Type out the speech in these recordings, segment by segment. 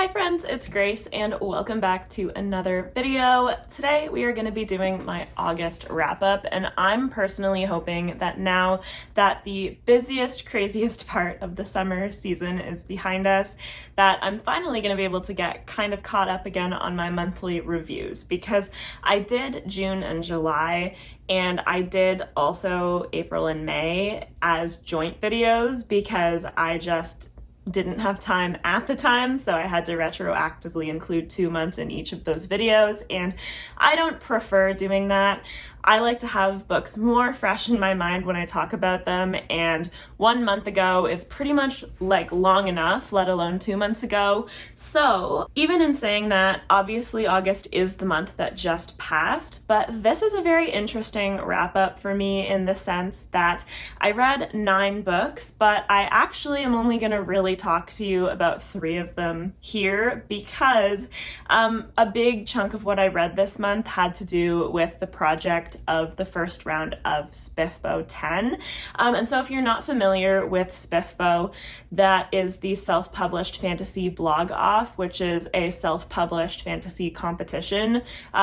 Hi friends, it's Grace and welcome back to another video. Today we are going to be doing my August wrap up, and I'm personally hoping that now that the busiest, craziest part of the summer season is behind us, that I'm finally going to be able to get kind of caught up again on my monthly reviews, because I did June and July, and I did also April and May as joint videos because I just didn't have time at the time, so I had to retroactively include 2 months in each of those videos, and I don't prefer doing that. I like to have books more fresh in my mind when I talk about them, and 1 month ago is pretty much like long enough, let alone 2 months ago. So even in saying that, obviously August is the month that just passed, but this is a very interesting wrap up for me in the sense that I read 9 books, but I actually am only going to really talk to you about 3 of them here because a big chunk of what I read this month had to do with the project of the first round of Spiffo 10. And so if you're not familiar with Spiffo, that is the self-published fantasy blog off, which is a self-published fantasy competition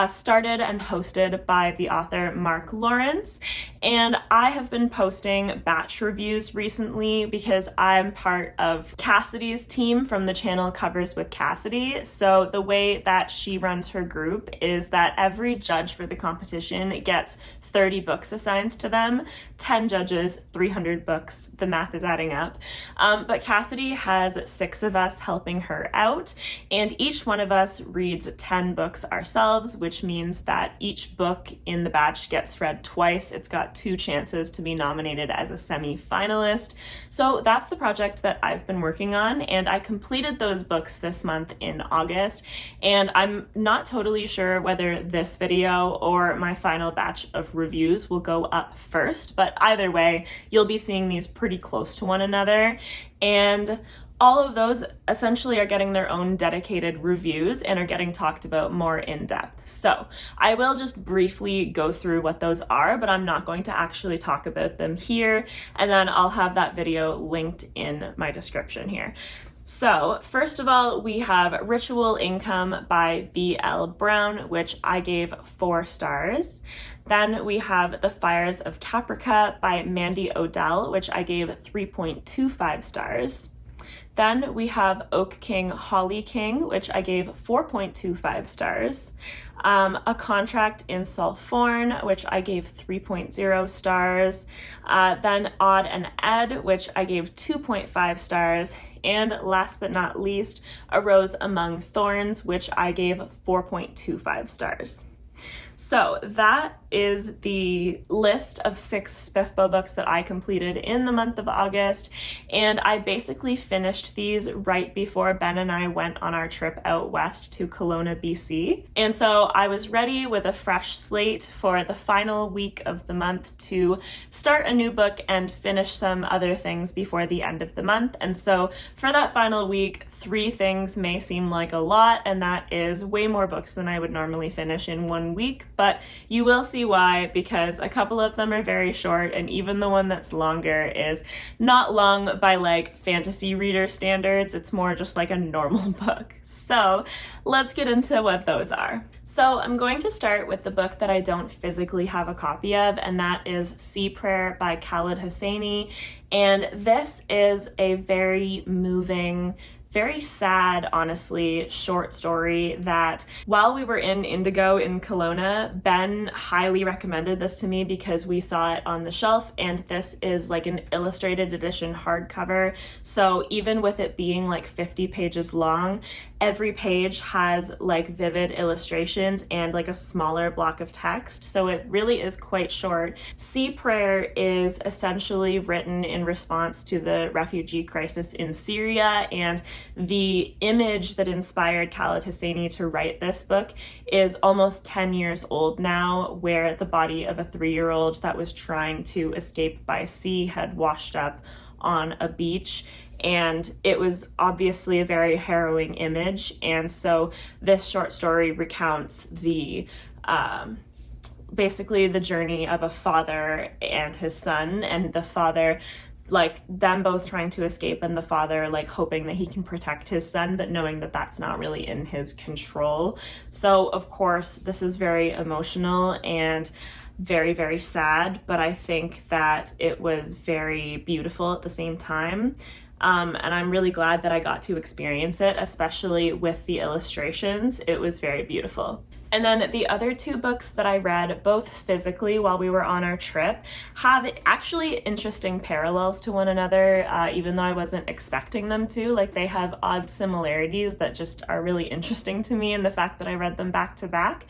started and hosted by the author Mark Lawrence. And I have been posting batch reviews recently because I'm part of Cassidy's team from the channel Covers with Cassidy. So the way that she runs her group is that every judge for the competition gets 30 books assigned to them, 10 judges, 300 books, the math is adding up. But Cassidy has 6 of us helping her out, and each one of us reads 10 books ourselves, which means that each book in the batch gets read twice. It's got 2 chances to be nominated as a semi-finalist. So that's the project that I've been working on, and I completed those books this month in August, and I'm not totally sure whether this video or my final batch of reviews will go up first, but either way, you'll be seeing these pretty close to one another, and all of those essentially are getting their own dedicated reviews and are getting talked about more in depth. So I will just briefly go through what those are, but I'm not going to actually talk about them here, and then I'll have that video linked in my description here. So first of all, we have Ritual Income by B.L. Brown, which I gave 4 stars. Then we have The Fires of Caprica by Mandy Odell, which I gave 3.25 stars. Then we have Oak King, Holly King, which I gave 4.25 stars. A Contract in Sulphorn, which I gave 3.0 stars. Then Odd and Ed, which I gave 2.5 stars. And last but not least, A Rose Among Thorns, which I gave 4.25 stars. So that is the list of 6 Spiffo books that I completed in the month of August, and I basically finished these right before Ben and I went on our trip out west to Kelowna, BC. And so I was ready with a fresh slate for the final week of the month to start a new book and finish some other things before the end of the month. And so for that final week, 3 things may seem like a lot, and that is way more books than I would normally finish in 1 week, but you will see why, because a couple of them are very short, and even the one that's longer is not long by like fantasy reader standards. It's more just like a normal book. So let's get into what those are. So I'm going to start with the book that I don't physically have a copy of, and that is Sea Prayer by Khaled Hosseini. And this is a very moving, very sad, honestly, short story that while we were in Indigo in Kelowna, Ben highly recommended this to me because we saw it on the shelf, and this is like an illustrated edition hardcover. So even with it being like 50 pages long, every page has like vivid illustrations and like a smaller block of text. So it really is quite short. Sea Prayer is essentially written in response to the refugee crisis in Syria, and the image that inspired Khaled Hosseini to write this book is almost 10 years old now, where the body of a 3-year-old that was trying to escape by sea had washed up on a beach. And it was obviously a very harrowing image. And so this short story recounts the basically the journey of a father and his son, and the father like them both trying to escape and the father like hoping that he can protect his son, but knowing that that's not really in his control. So of course this is very emotional and very, very sad, but I think that it was very beautiful at the same time. And I'm really glad that I got to experience it, especially with the illustrations. It was very beautiful. And then the other two books that I read, both physically while we were on our trip, have actually interesting parallels to one another, even though I wasn't expecting them to. Like, they have odd similarities that just are really interesting to me, and the fact that I read them back to back.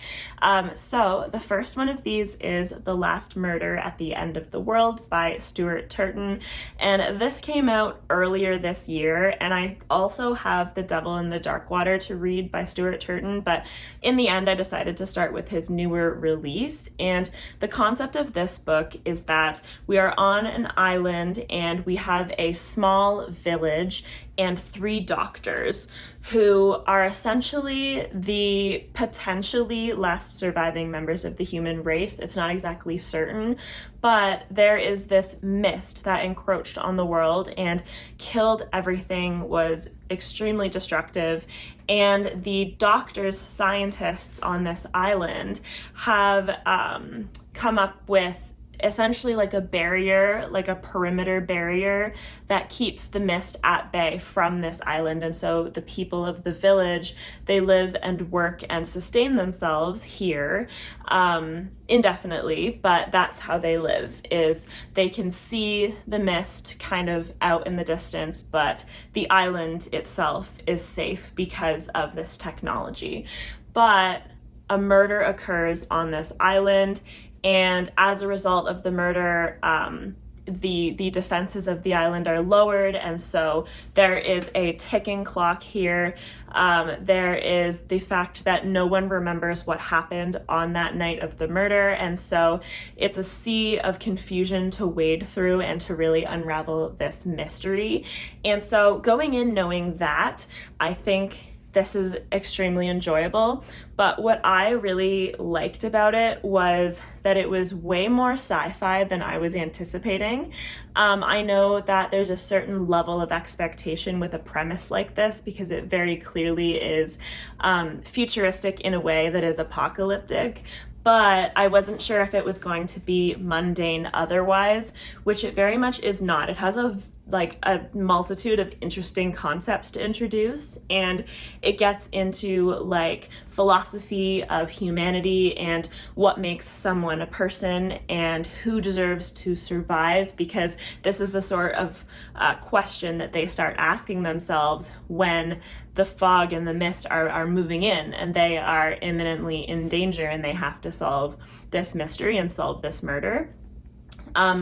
So the first one of these is The Last Murder at the End of the World by Stuart Turton, and this came out earlier this year. And I also have The Devil in the Dark Water to read by Stuart Turton, but in the end I decided to start with his newer release. And the concept of this book is that we are on an island and we have a small village and 3 doctors who are essentially the potentially last surviving members of the human race. It's not exactly certain, but there is this mist that encroached on the world and killed everything, was extremely destructive, and the doctors, scientists on this island have come up with essentially like a barrier, like a perimeter barrier that keeps the mist at bay from this island. And so the people of the village, they live and work and sustain themselves here indefinitely, but that's how they live, is they can see the mist kind of out in the distance, but the island itself is safe because of this technology. But a murder occurs on this island, and as a result of the murder, the defenses of the island are lowered, and so there is a ticking clock here. There is the fact that no one remembers what happened on that night of the murder, and so it's a sea of confusion to wade through and to really unravel this mystery. And so going in knowing that, I think this is extremely enjoyable. But what I really liked about it was that it was way more sci-fi than I was anticipating. I know that there's a certain level of expectation with a premise like this because it very clearly is futuristic in a way that is apocalyptic. But I wasn't sure if it was going to be mundane otherwise, which it very much is not. It has a multitude of interesting concepts to introduce, and it gets into like philosophy of humanity and what makes someone a person and who deserves to survive, because this is the sort of question that they start asking themselves when the fog and the mist are moving in and they are imminently in danger and they have to solve this mystery and solve this murder.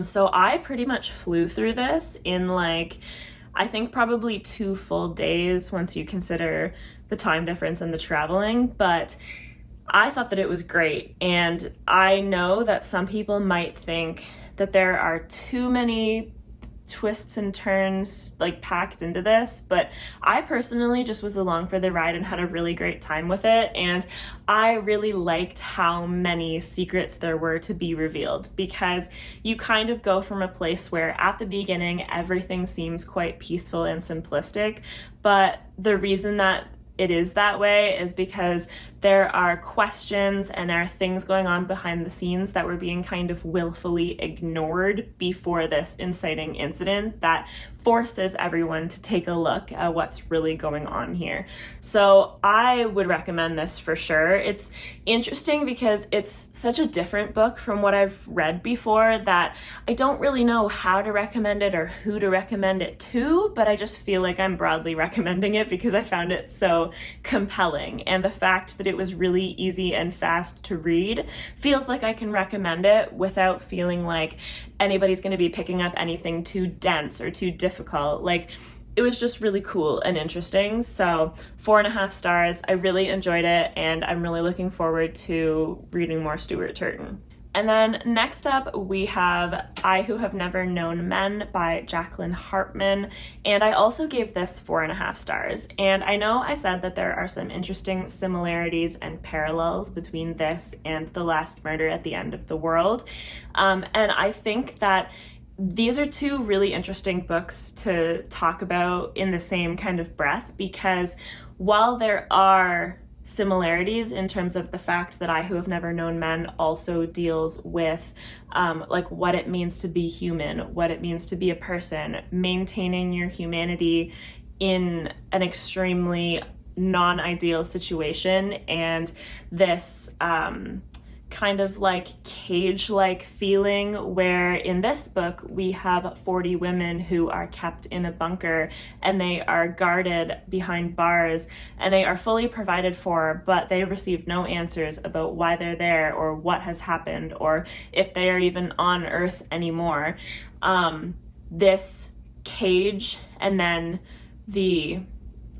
So I pretty much flew through this in I think probably 2 full days once you consider the time difference and the traveling, but I thought that it was great. And I know that some people might think that there are too many twists and turns packed into this, but I personally just was along for the ride and had a really great time with it. And I really liked how many secrets there were to be revealed, because you kind of go from a place where at the beginning everything seems quite peaceful and simplistic, but the reason that it is that way is because there are questions and there are things going on behind the scenes that were being kind of willfully ignored before this inciting incident that forces everyone to take a look at what's really going on here. So I would recommend this for sure. It's interesting because it's such a different book from what I've read before that I don't really know how to recommend it or who to recommend it to, but I just feel like I'm broadly recommending it because I found it so compelling. And the fact that it was really easy and fast to read feels like I can recommend it without feeling like anybody's going to be picking up anything too dense or too difficult. It was just really cool and interesting. So 4.5 stars. I really enjoyed it, and I'm really looking forward to reading more Stuart Turton. And then next up we have I Who Have Never Known Men by Jacqueline Hartman, and I also gave this 4.5 stars. And I know I said that there are some interesting similarities and parallels between this and The Last Murder at the End of the World, and I think that these are two really interesting books to talk about in the same kind of breath, because while there are similarities in terms of the fact that I Who Have Never Known Men also deals with like what it means to be human, what it means to be a person, maintaining your humanity in an extremely non-ideal situation, and this kind of like cage-like feeling where in this book we have 40 women who are kept in a bunker and they are guarded behind bars and they are fully provided for, but they receive no answers about why they're there or what has happened or if they are even on Earth anymore. This cage and then the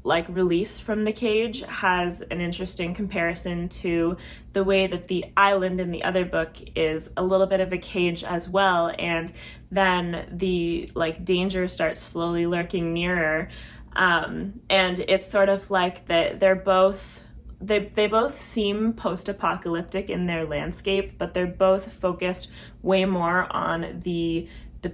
like release from the cage has an interesting comparison to the way that the island in the other book is a little bit of a cage as well, and then the like danger starts slowly lurking nearer, and it's sort of like that they're both they both seem post-apocalyptic in their landscape, but they're both focused way more on the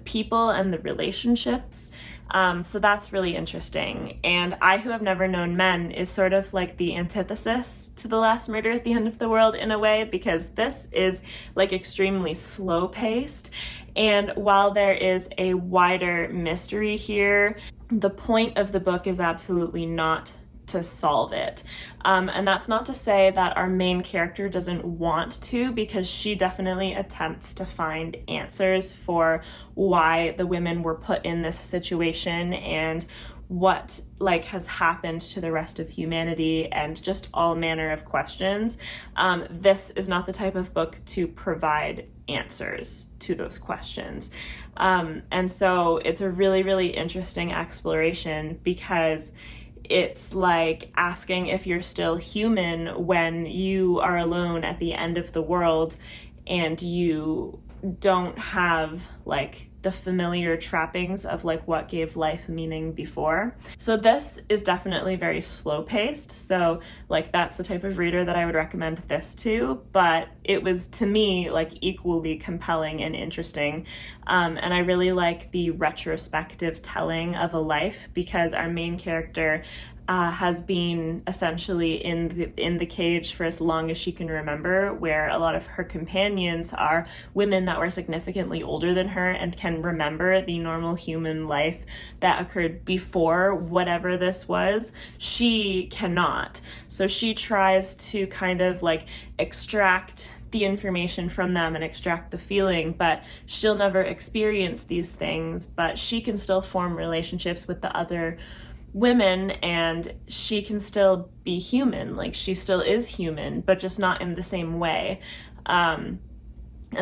people and the relationships. So that's really interesting. And I Who Have Never Known Men is sort of like the antithesis to The Last Murder at the End of the World in a way, because this is like extremely slow paced. And while there is a wider mystery here, the point of the book is absolutely not to solve it. And that's not to say that our main character doesn't want to, because she definitely attempts to find answers for why the women were put in this situation and what like has happened to the rest of humanity and just all manner of questions. This is not the type of book to provide answers to those questions. And so it's a really, really interesting exploration, because it's like asking if you're still human when you are alone at the end of the world and you don't have like the familiar trappings of like what gave life meaning before. So this is definitely very slow paced. So like that's the type of reader that I would recommend this to, but it was to me like equally compelling and interesting. And I really like the retrospective telling of a life, because our main character has been essentially in the cage for as long as she can remember, where a lot of her companions are women that were significantly older than her and can remember the normal human life that occurred before whatever this was. She cannot. So she tries to kind of like extract the information from them and extract the feeling, but she'll never experience these things, but she can still form relationships with the other women, and she can still be human. Like she still is human, but just not in the same way. And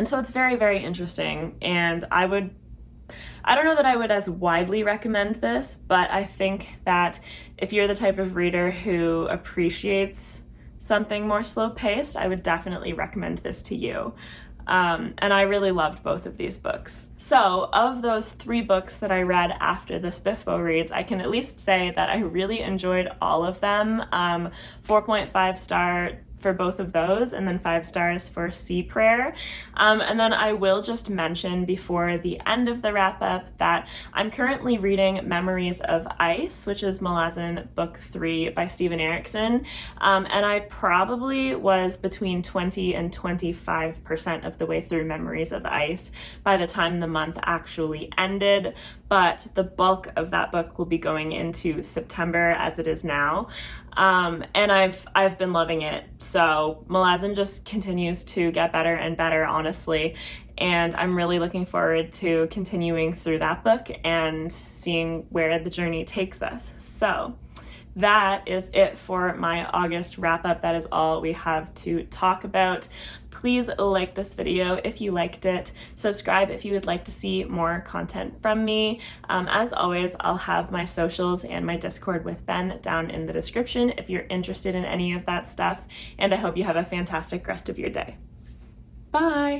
so it's very, very interesting. And I don't know that I would as widely recommend this, but I think that if you're the type of reader who appreciates something more slow paced, I would definitely recommend this to you. And I really loved both of these books. So of those 3 books that I read after the Spiffo reads, I can at least say that I really enjoyed all of them. 4.5 star for both of those, and then 5 stars for Sea Prayer. And then I will just mention before the end of the wrap up that I'm currently reading Memories of Ice, which is Malazan book 3 by Steven Erikson. And I probably was between 20 and 25% of the way through Memories of Ice by the time the month actually ended, but the bulk of that book will be going into September as it is now. And I've been loving it. So Malazan just continues to get better and better, honestly. And I'm really looking forward to continuing through that book and seeing where the journey takes us. So that is it for my August wrap up. That is all we have to talk about. Please like this video if you liked it. Subscribe if you would like to see more content from me. As always, I'll have my socials and my Discord with Ben down in the description if you're interested in any of that stuff. And I hope you have a fantastic rest of your day. Bye!